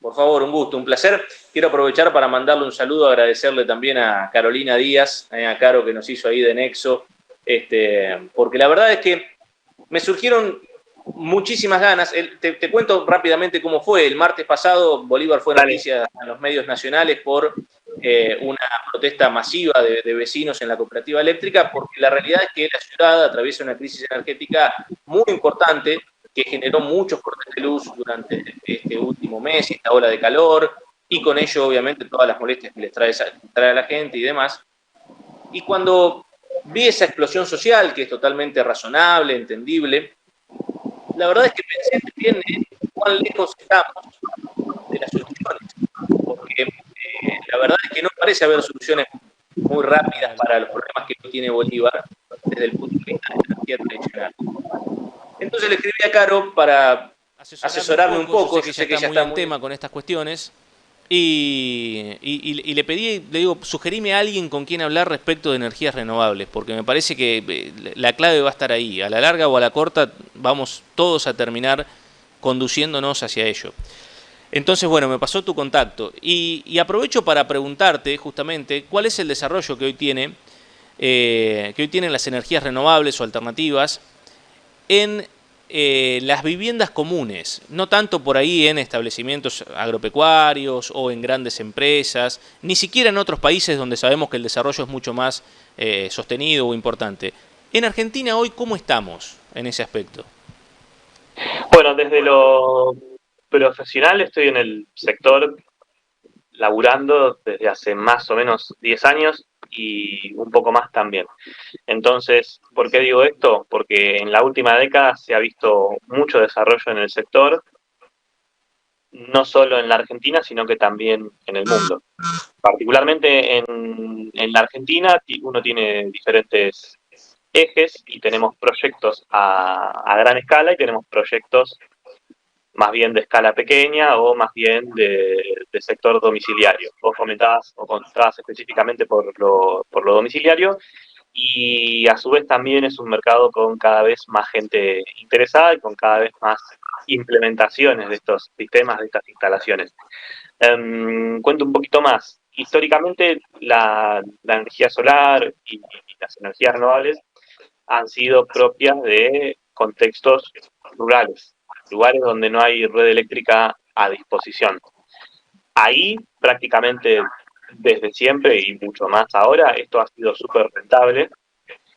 Por favor, un gusto, un placer. Quiero aprovechar para mandarle un saludo, agradecerle también a Carolina Díaz, a Caro que nos hizo ahí de Nexo, porque la verdad es que me surgieron muchísimas ganas. Te cuento rápidamente cómo fue. El martes pasado Bolívar fue noticia en los medios nacionales por una protesta masiva de vecinos en la cooperativa eléctrica, porque la realidad es que la ciudad atraviesa una crisis energética muy importante que generó muchos cortes de luz durante este último mes, esta ola de calor, y con ello obviamente todas las molestias que les trae a la gente y demás. Y cuando vi esa explosión social, que es totalmente razonable, entendible, la verdad es que pensé también en cuán lejos estamos de las soluciones, porque la verdad es que no parece haber soluciones muy rápidas para los problemas que tiene Bolívar desde el punto de vista de la energía tradicional. Entonces le escribí a Caro para asesorarme un poco. Yo sé que ella está muy en tema con estas cuestiones. Y le pedí, le digo, sugerime a alguien con quien hablar respecto de energías renovables, porque me parece que la clave va a estar ahí. A la larga o a la corta vamos todos a terminar conduciéndonos hacia ello. Entonces, bueno, me pasó tu contacto. Y aprovecho para preguntarte justamente cuál es el desarrollo que hoy tienen las energías renovables o alternativas en las viviendas comunes, no tanto por ahí en establecimientos agropecuarios o en grandes empresas, ni siquiera en otros países donde sabemos que el desarrollo es mucho más sostenido o importante. En Argentina hoy, ¿cómo estamos en ese aspecto? Bueno, desde lo profesional estoy en el sector laburando desde hace más o menos 10 años y un poco más también. Entonces, ¿por qué digo esto? Porque en la última década se ha visto mucho desarrollo en el sector, no solo en la Argentina, sino que también en el mundo. Particularmente en la Argentina uno tiene diferentes ejes y tenemos proyectos a gran escala y tenemos proyectos más bien de escala pequeña o más bien de sector domiciliario. Vos comentabas o contabas específicamente por lo domiciliario y a su vez también es un mercado con cada vez más gente interesada y con cada vez más implementaciones de estos sistemas, de estas instalaciones. Cuento un poquito más. Históricamente la energía solar y las energías renovables han sido propias de contextos rurales, lugares donde no hay red eléctrica a disposición. Ahí prácticamente desde siempre y mucho más ahora, esto ha sido súper rentable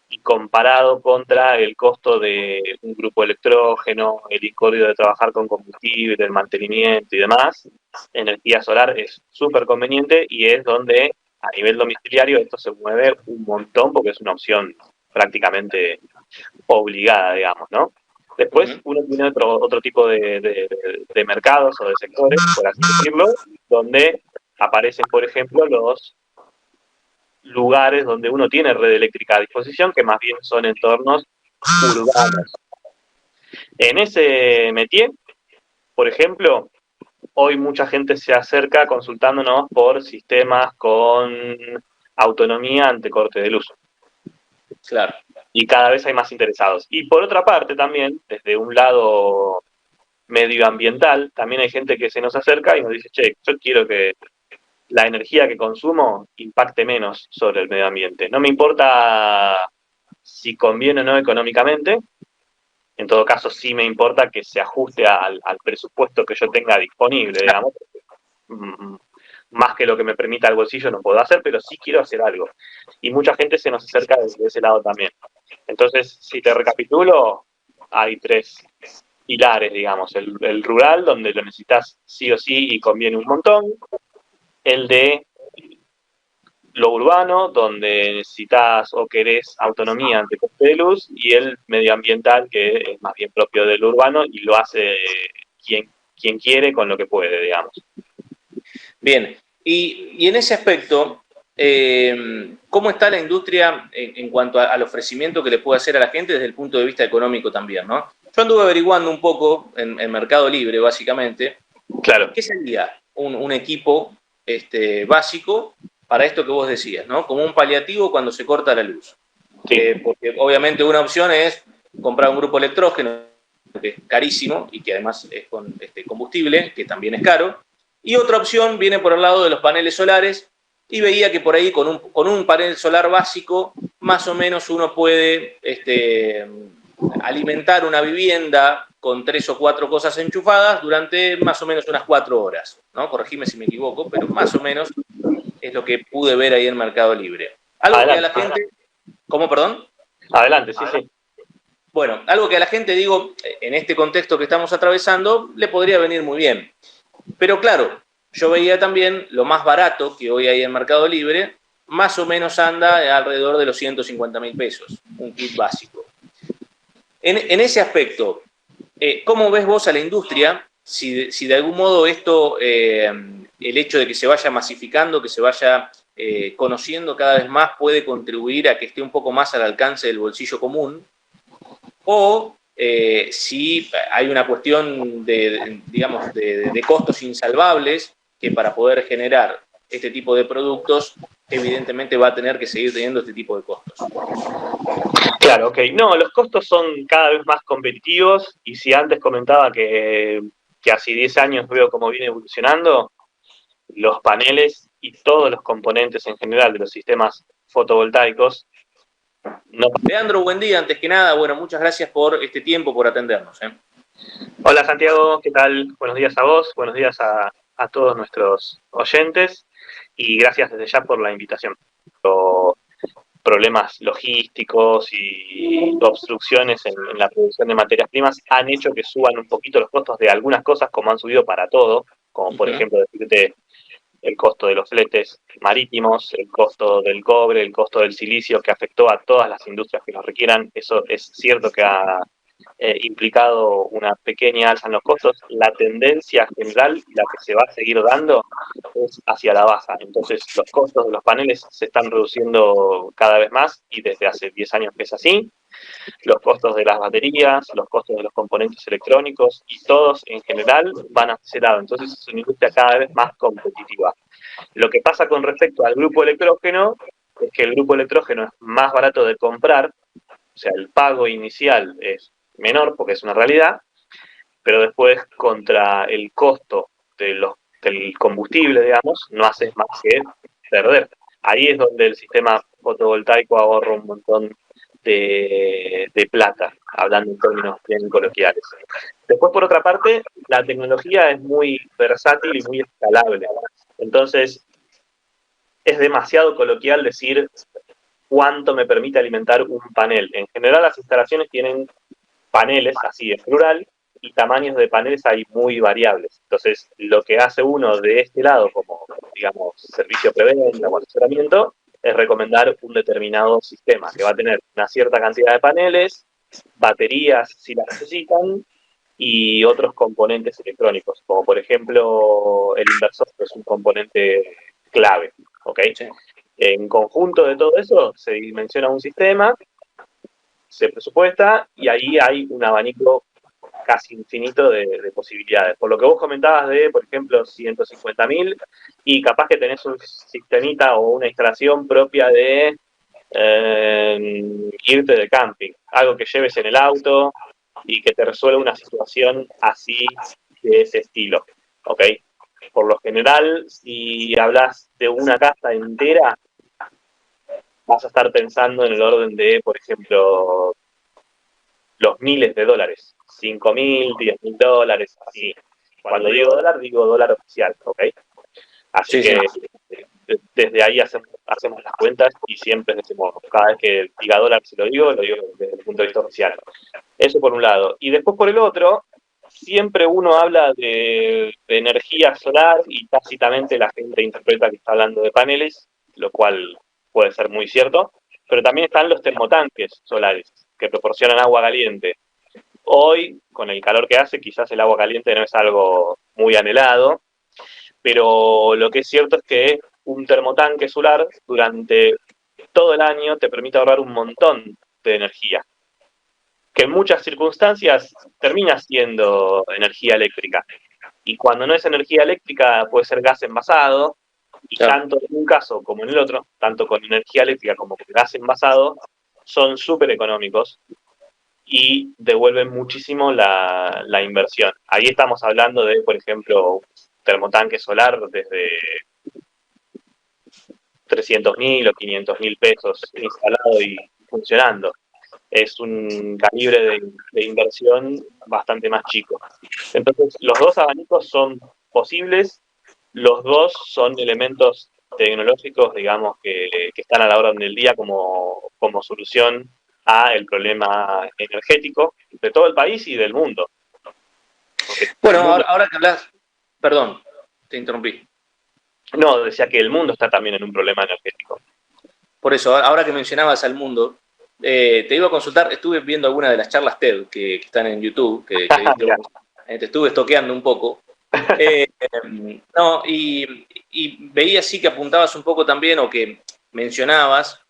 y comparado contra el costo de un grupo electrógeno, el incordio de trabajar con combustible, el mantenimiento y demás, energía solar es súper conveniente y es donde a nivel domiciliario esto se mueve un montón porque es una opción prácticamente obligada, digamos, ¿no? Después uno tiene otro tipo de mercados o de sectores, por así decirlo, donde aparecen, por ejemplo, los lugares donde uno tiene red eléctrica a disposición, que más bien son entornos urbanos. En ese métier, por ejemplo, hoy mucha gente se acerca consultándonos por sistemas con autonomía ante corte de luz. Claro. Y cada vez hay más interesados. Y por otra parte también, desde un lado medioambiental, también hay gente que se nos acerca y nos dice, che, yo quiero que la energía que consumo impacte menos sobre el medio ambiente. No me importa si conviene o no económicamente, en todo caso sí me importa que se ajuste al presupuesto que yo tenga disponible, digamos. Más que lo que me permita el bolsillo no puedo hacer, pero sí quiero hacer algo. Y mucha gente se nos acerca desde ese lado también. Entonces, si te recapitulo, hay tres pilares, digamos. El rural, donde lo necesitas sí o sí y conviene un montón. El de lo urbano, donde necesitas o querés autonomía ante coste de luz. Y el medioambiental, que es más bien propio del urbano y lo hace quien quiere con lo que puede, digamos. Bien, y en ese aspecto, ¿cómo está la industria en cuanto al ofrecimiento que le puede hacer a la gente desde el punto de vista económico también, ¿no? Yo anduve averiguando un poco en Mercado Libre, básicamente, claro. ¿qué sería un equipo básico para esto que vos decías, ¿no? Como un paliativo cuando se corta la luz. Sí. Porque obviamente una opción es comprar un grupo electrógeno, que es carísimo y que además es con combustible, que también es caro. Y otra opción viene por el lado de los paneles solares, y veía que por ahí con un panel solar básico, más o menos uno puede alimentar una vivienda con 3 o 4 cosas enchufadas durante más o menos unas 4 horas, ¿no? Corregime si me equivoco, pero más o menos es lo que pude ver ahí en Mercado Libre. Algo Adelante, que a la gente... ¿Cómo, perdón? Adelante, sí, sí. Bueno, algo que a la gente, digo, en este contexto que estamos atravesando, le podría venir muy bien. Pero claro, yo veía también lo más barato que hoy hay en Mercado Libre, más o menos anda alrededor de los 150.000 pesos, un kit básico. En ese aspecto, ¿cómo ves vos a la industria? Si de algún modo esto, el hecho de que se vaya masificando, que se vaya conociendo cada vez más, puede contribuir a que esté un poco más al alcance del bolsillo común, o si hay una cuestión digamos, de costos insalvables que para poder generar este tipo de productos, evidentemente va a tener que seguir teniendo este tipo de costos. Claro, ok. No, los costos son cada vez más competitivos y si antes comentaba que hace 10 años veo cómo viene evolucionando, los paneles y todos los componentes en general de los sistemas fotovoltaicos no. Leandro, buen día. Antes que nada, bueno, muchas gracias por este tiempo, por atendernos. Hola Santiago, ¿qué tal? Buenos días a vos, buenos días a todos nuestros oyentes y gracias desde ya por la invitación. Los problemas logísticos y obstrucciones en la producción de materias primas han hecho que suban un poquito los costos de algunas cosas, como han subido para todo, como por ejemplo decirte el costo de los fletes marítimos, el costo del cobre, el costo del silicio, que afectó a todas las industrias que lo requieran. Eso es cierto que ha implicado una pequeña alza en los costos. La tendencia general, la que se va a seguir dando, es hacia la baja. Entonces, los costos de los paneles se están reduciendo cada vez más y desde hace 10 años que es así. Los costos de las baterías, los costos de los componentes electrónicos y todos en general van hacia ese lado. Entonces, es una industria cada vez más competitiva. Lo que pasa con respecto al grupo electrógeno es que el grupo electrógeno es más barato de comprar, o sea, el pago inicial es menor porque es una realidad, pero después contra el costo del combustible, digamos, no haces más que perder. Ahí es donde el sistema fotovoltaico ahorra un montón de plata, hablando en términos bien coloquiales. Después, por otra parte, la tecnología es muy versátil y muy escalable. Entonces, es demasiado coloquial decir cuánto me permite alimentar un panel. En general, las instalaciones tienen paneles, así en plural, y tamaños de paneles hay muy variables. Entonces, lo que hace uno de este lado, como, digamos, servicio preventa o asesoramiento, es recomendar un determinado sistema, que va a tener una cierta cantidad de paneles, baterías si las necesitan, y otros componentes electrónicos, como por ejemplo el inversor, que es un componente clave, ¿ok? Sí. En conjunto de todo eso, se dimensiona un sistema, se presupuesta, y ahí hay un abanico casi infinito de posibilidades. Por lo que vos comentabas de, por ejemplo, 150.000, y capaz que tenés un sistemita o una instalación propia de irte de camping, algo que lleves en el auto y que te resuelva una situación así de ese estilo, ¿ok? Por lo general, si hablas de una casa entera, vas a estar pensando en el orden de, por ejemplo, los miles de dólares, 5.000, 10.000 dólares, así. Cuando digo dólar oficial, ¿ok? Así Sí, que sí. desde ahí hacemos las cuentas y siempre decimos, cada vez que diga dólar, si lo digo desde el punto de vista oficial. Eso por un lado. Y después por el otro, siempre uno habla de energía solar y tácitamente la gente interpreta que está hablando de paneles, lo cual puede ser muy cierto, pero también están los termotanques solares que proporcionan agua caliente. Hoy, con el calor que hace, quizás el agua caliente no es algo muy anhelado, pero lo que es cierto es que un termotanque solar durante todo el año te permite ahorrar un montón de energía, que en muchas circunstancias termina siendo energía eléctrica. Y cuando no es energía eléctrica puede ser gas envasado, y Claro. tanto en un caso como en el otro, tanto con energía eléctrica como con gas envasado, son súper económicos y devuelven muchísimo la inversión. Ahí estamos hablando de, por ejemplo, termotanque solar desde 300.000 o 500.000 pesos instalado y funcionando. Es un calibre de inversión bastante más chico. Entonces, los dos abanicos son posibles, los dos son elementos tecnológicos, digamos, que están a la orden del día como solución a el problema energético de todo el país y del mundo. Porque Bueno, ahora que hablas, perdón, te interrumpí. no, decía que el mundo está también en un problema energético. Por eso, ahora que mencionabas al mundo, te iba a consultar, estuve viendo algunas de las charlas TED que están en YouTube, que te estuve estoqueando un poco. No, y veía sí que apuntabas un poco también, o que mencionabas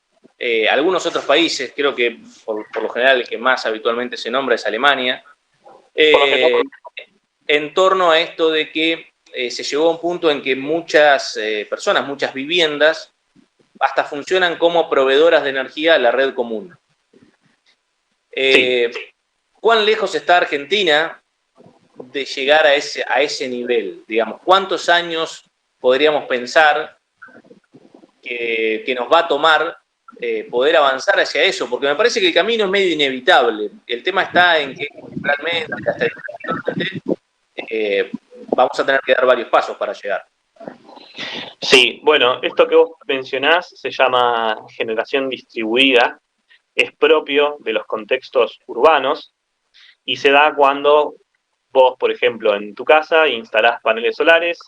algunos otros países, creo que por lo general el que más habitualmente se nombra es Alemania, en torno a esto de que se llegó a un punto en que muchas personas, muchas viviendas, hasta funcionan como proveedoras de energía a la red común. Sí. ¿Cuán lejos está Argentina de llegar a ese nivel? Digamos, ¿cuántos años podríamos pensar que nos va a tomar poder avanzar hacia eso? Porque me parece que el camino es medio inevitable. El tema está en que realmente hasta vamos a tener que dar varios pasos para llegar. Sí, bueno, esto que vos mencionás se llama generación distribuida, es propio de los contextos urbanos y se da cuando vos, por ejemplo, en tu casa instalás paneles solares,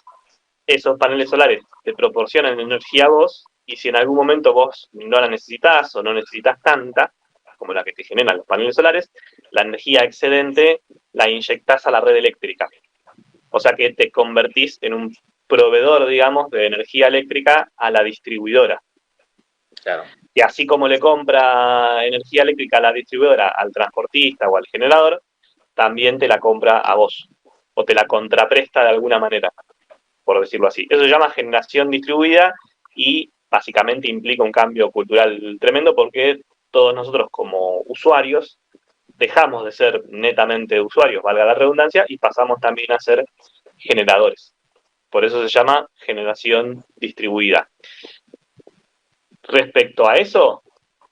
esos paneles solares te proporcionan energía a vos y si en algún momento vos no la necesitas o no necesitas tanta como la que te generan los paneles solares, la energía excedente la inyectás a la red eléctrica. O sea que te convertís en un proveedor, digamos, de energía eléctrica a la distribuidora. Claro. Y así como le compra energía eléctrica a la distribuidora, al transportista o al generador, también te la compra a vos. O te la contrapresta de alguna manera, por decirlo así. Eso se llama generación distribuida y básicamente implica un cambio cultural tremendo porque todos nosotros como usuarios dejamos de ser netamente usuarios, valga la redundancia, y pasamos también a ser generadores. Por eso se llama generación distribuida. Respecto a eso,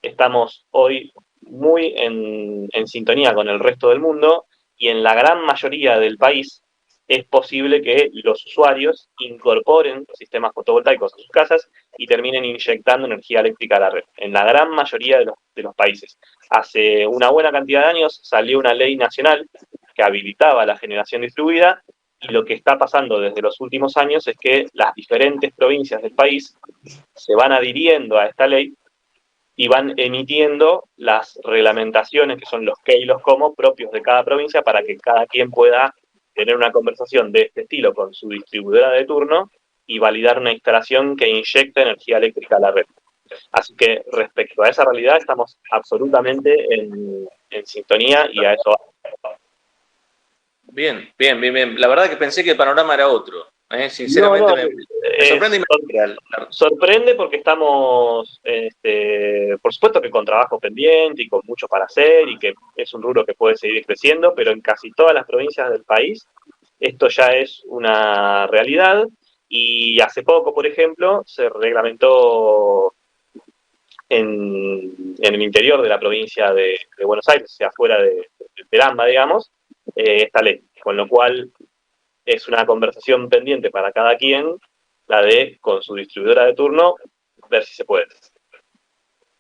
estamos hoy muy en sintonía con el resto del mundo y en la gran mayoría del país es posible que los usuarios incorporen sistemas fotovoltaicos a sus casas y terminen inyectando energía eléctrica a la red. En la gran mayoría de los países. Hace una buena cantidad de años salió una ley nacional que habilitaba la generación distribuida y lo que está pasando desde los últimos años es que las diferentes provincias del país se van adhiriendo a esta ley y van emitiendo las reglamentaciones, que son los qué y los cómo propios de cada provincia, para que cada quien pueda tener una conversación de este estilo con su distribuidora de turno y validar una instalación que inyecte energía eléctrica a la red. Así que respecto a esa realidad estamos absolutamente en sintonía y a eso va. Bien. La verdad que pensé que el panorama era otro. Sinceramente me sorprende y me sorprende porque estamos, por supuesto que con trabajo pendiente y con mucho para hacer y que es un rubro que puede seguir creciendo, pero en casi todas las provincias del país esto ya es una realidad y hace poco, por ejemplo, se reglamentó en el interior de la provincia de Buenos Aires, o sea, fuera de AMBA, digamos, esta ley, con lo cual es una conversación pendiente para cada quien, la de, con su distribuidora de turno, ver si se puede.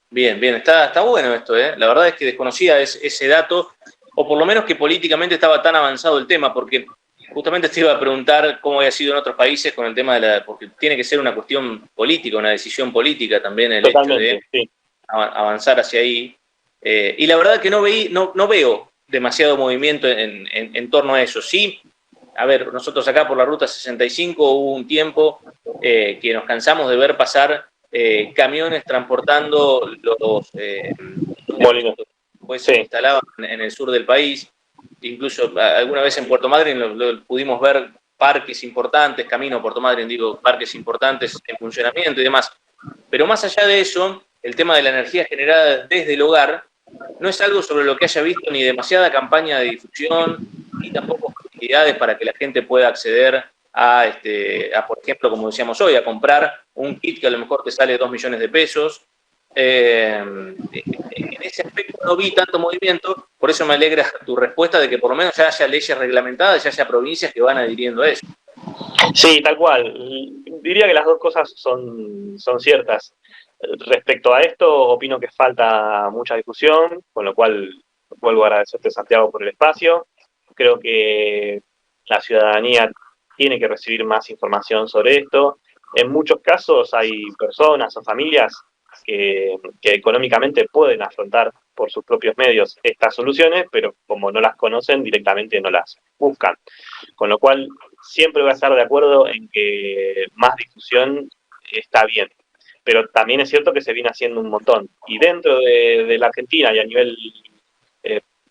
Bien, está bueno esto, La verdad es que desconocía ese dato, o por lo menos que políticamente estaba tan avanzado el tema, porque justamente te iba a preguntar cómo había sido en otros países con el tema porque tiene que ser una cuestión política, una decisión política también el Totalmente, hecho de avanzar hacia ahí. Y la verdad que no veo demasiado movimiento en torno a eso. Sí, a ver, nosotros acá por la Ruta 65 hubo un tiempo que nos cansamos de ver pasar camiones transportando los molinos pues se instalaban en el sur del país. Incluso alguna vez en Puerto Madryn lo pudimos ver parques importantes, camino a Puerto Madryn, digo, parques importantes en funcionamiento y demás. Pero más allá de eso, el tema de la energía generada desde el hogar no es algo sobre lo que haya visto ni demasiada campaña de difusión, ni tampoco facilidades para que la gente pueda acceder por ejemplo, como decíamos hoy, a comprar un kit que a lo mejor te sale 2 millones de pesos. En ese aspecto no vi tanto movimiento, por eso me alegra tu respuesta de que por lo menos ya haya leyes reglamentadas, ya haya provincias que van adhiriendo a eso. Sí, tal cual. Diría que las dos cosas son ciertas. Respecto a esto, opino que falta mucha discusión, con lo cual vuelvo a agradecerte, Santiago, por el espacio. Creo que la ciudadanía tiene que recibir más información sobre esto. En muchos casos hay personas o familias que económicamente pueden afrontar por sus propios medios estas soluciones, pero como no las conocen, directamente no las buscan. Con lo cual, siempre voy a estar de acuerdo en que más difusión está bien. Pero también es cierto que se viene haciendo un montón. Y dentro de la Argentina y a nivel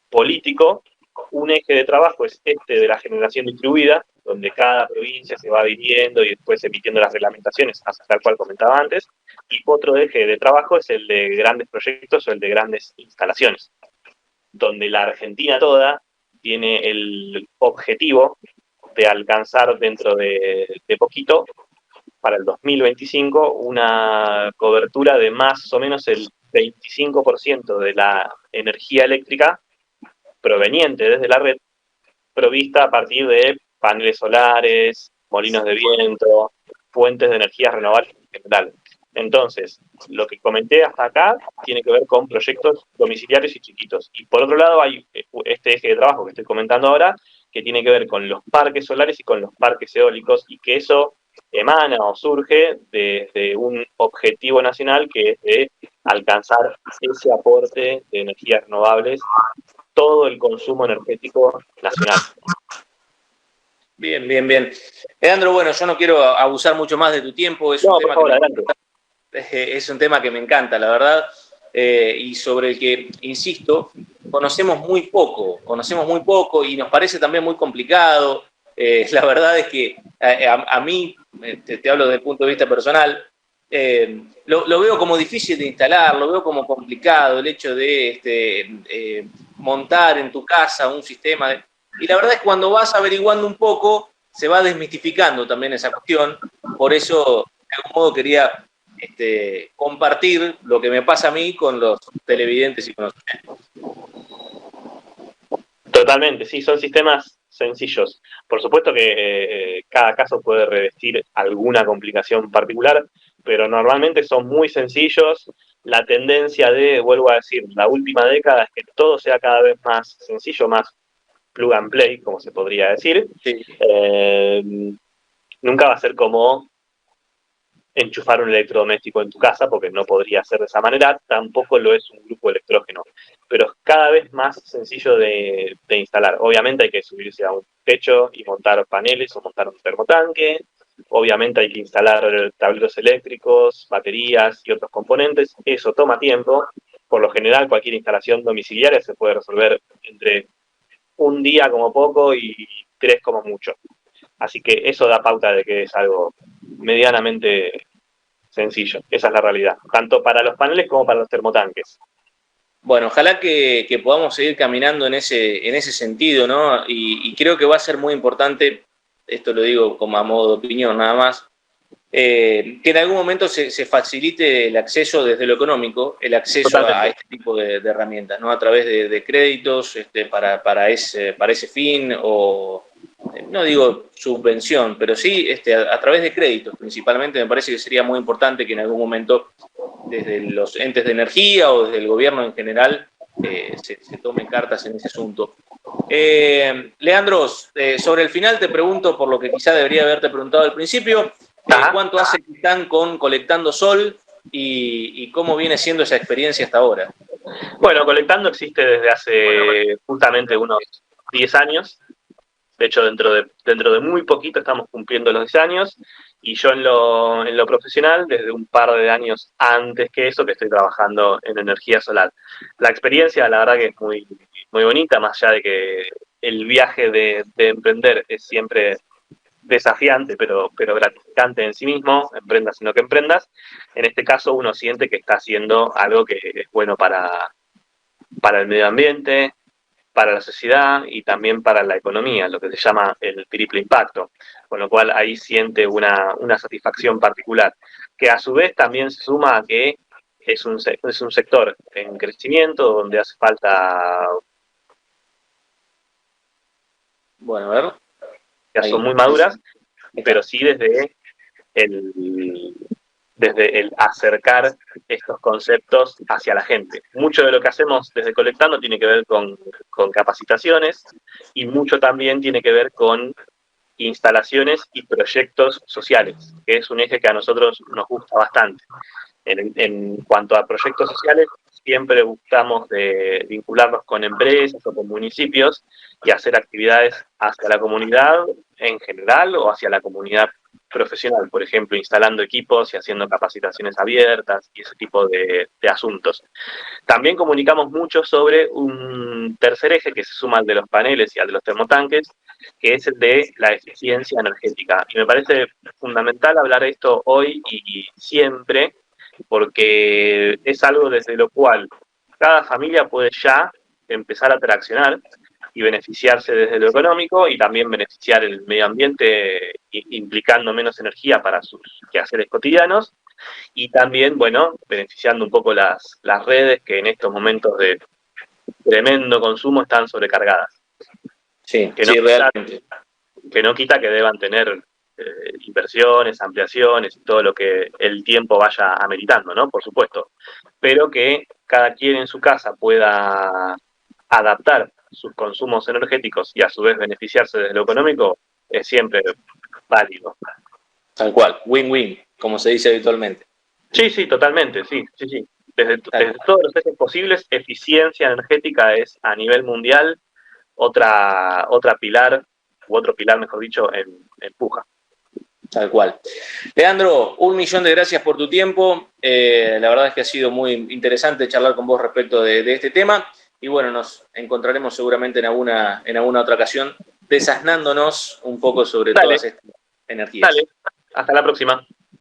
político, un eje de trabajo es este de la generación distribuida, donde cada provincia se va dividiendo y después emitiendo las reglamentaciones, tal cual comentaba antes, y otro eje de trabajo es el de grandes proyectos o el de grandes instalaciones, donde la Argentina toda tiene el objetivo de alcanzar dentro de poquito, para el 2025, una cobertura de más o menos el 25% de la energía eléctrica proveniente desde la red, provista a partir de paneles solares, molinos de viento, fuentes de energías renovables en general. Entonces, lo que comenté hasta acá tiene que ver con proyectos domiciliarios y chiquitos. Y por otro lado hay este eje de trabajo que estoy comentando ahora, que tiene que ver con los parques solares y con los parques eólicos, y que eso emana o surge desde un objetivo nacional que es de alcanzar ese aporte de energías renovables, todo el consumo energético nacional. Bien, bien, bien. Leandro, bueno, yo no quiero abusar mucho más de tu tiempo, es un tema que me encanta, la verdad, y sobre el que, insisto, conocemos muy poco y nos parece también muy complicado. La verdad es que a mí, te hablo desde el punto de vista personal, lo veo como difícil de instalar, lo veo como complicado el hecho de montar en tu casa un sistema. Y la verdad es que cuando vas averiguando un poco, se va desmistificando también esa cuestión. Por eso, de algún modo, quería compartir lo que me pasa a mí con los televidentes y con los oyentes. Totalmente, sí, son sistemas sencillos. Por supuesto que cada caso puede revestir alguna complicación particular, pero normalmente son muy sencillos. La tendencia vuelvo a decir, la última década es que todo sea cada vez más sencillo, más plug and play, como se podría decir. Sí. Nunca va a ser como enchufar un electrodoméstico en tu casa, porque no podría ser de esa manera, tampoco lo es un grupo electrógeno, pero es cada vez más sencillo de instalar. Obviamente hay que subirse a un techo y montar paneles o montar un termotanque, obviamente hay que instalar tableros eléctricos, baterías y otros componentes, eso toma tiempo. Por lo general cualquier instalación domiciliaria se puede resolver entre un día como poco y 3 como mucho. Así que eso da pauta de que es algo medianamente sencillo. Esa es la realidad, tanto para los paneles como para los termotanques. Bueno, ojalá que podamos seguir caminando en ese sentido, ¿no? Y creo que va a ser muy importante, esto lo digo como a modo de opinión nada más, que en algún momento se facilite el acceso desde lo económico, el acceso Totalmente. a este tipo de herramientas, ¿no? A través de créditos para ese fin, o no digo subvención, pero sí a través de créditos principalmente. Me parece que sería muy importante que en algún momento desde los entes de energía o desde el gobierno en general se tomen cartas en ese asunto. Leandro, sobre el final te pregunto por lo que quizá debería haberte preguntado al principio, ¿cuánto hace que están colectando sol y cómo viene siendo esa experiencia hasta ahora? Bueno, Colectando existe desde hace justamente unos 10 años. De hecho, dentro de muy poquito estamos cumpliendo los 10 años, y yo en lo profesional, desde un par de años antes que eso, que estoy trabajando en energía solar. La experiencia, la verdad que es muy, muy bonita, más allá de que el viaje de emprender es siempre desafiante, pero gratificante en sí mismo, emprendas en lo que emprendas. En este caso uno siente que está haciendo algo que es bueno para el medio ambiente, para la sociedad y también para la economía, lo que se llama el triple impacto, con lo cual ahí siente una satisfacción particular, que a su vez también se suma a que es un sector en crecimiento donde hace falta, Bueno, a ver. ya Ahí. son muy maduras, pero sí el, desde el acercar estos conceptos hacia la gente. Mucho de lo que hacemos desde Colectando tiene que ver con capacitaciones y mucho también tiene que ver con instalaciones y proyectos sociales, que es un eje que a nosotros nos gusta bastante. En cuanto a proyectos sociales, siempre buscamos de vincularnos con empresas o con municipios y hacer actividades hacia la comunidad en general o hacia la comunidad profesional, por ejemplo, instalando equipos y haciendo capacitaciones abiertas y ese tipo de asuntos. También comunicamos mucho sobre un tercer eje que se suma al de los paneles y al de los termotanques, que es el de la eficiencia energética. Y me parece fundamental hablar de esto hoy y siempre, porque es algo desde lo cual cada familia puede ya empezar a traccionar y beneficiarse desde lo económico y también beneficiar el medio ambiente implicando menos energía para sus quehaceres cotidianos y también, bueno, beneficiando un poco las redes que en estos momentos de tremendo consumo están sobrecargadas. Sí, Que no sí, quita, realmente. que no quita que deban tener inversiones, ampliaciones y todo lo que el tiempo vaya ameritando, ¿no? Por supuesto. Pero que cada quien en su casa pueda adaptar sus consumos energéticos y a su vez beneficiarse desde lo económico es siempre válido. Tal cual, win-win, como se dice habitualmente. Sí, sí, totalmente, sí, sí, sí. Desde Tal- todos los ejes posibles, eficiencia energética es a nivel mundial otra pilar, u otro pilar, mejor dicho, en puja. Tal cual. Leandro, 1.000.000 de gracias por tu tiempo. La verdad es que ha sido muy interesante charlar con vos respecto de este tema. Y bueno, nos encontraremos seguramente en alguna otra ocasión, desasnándonos un poco sobre Dale, todas estas energías. dale. Hasta la próxima.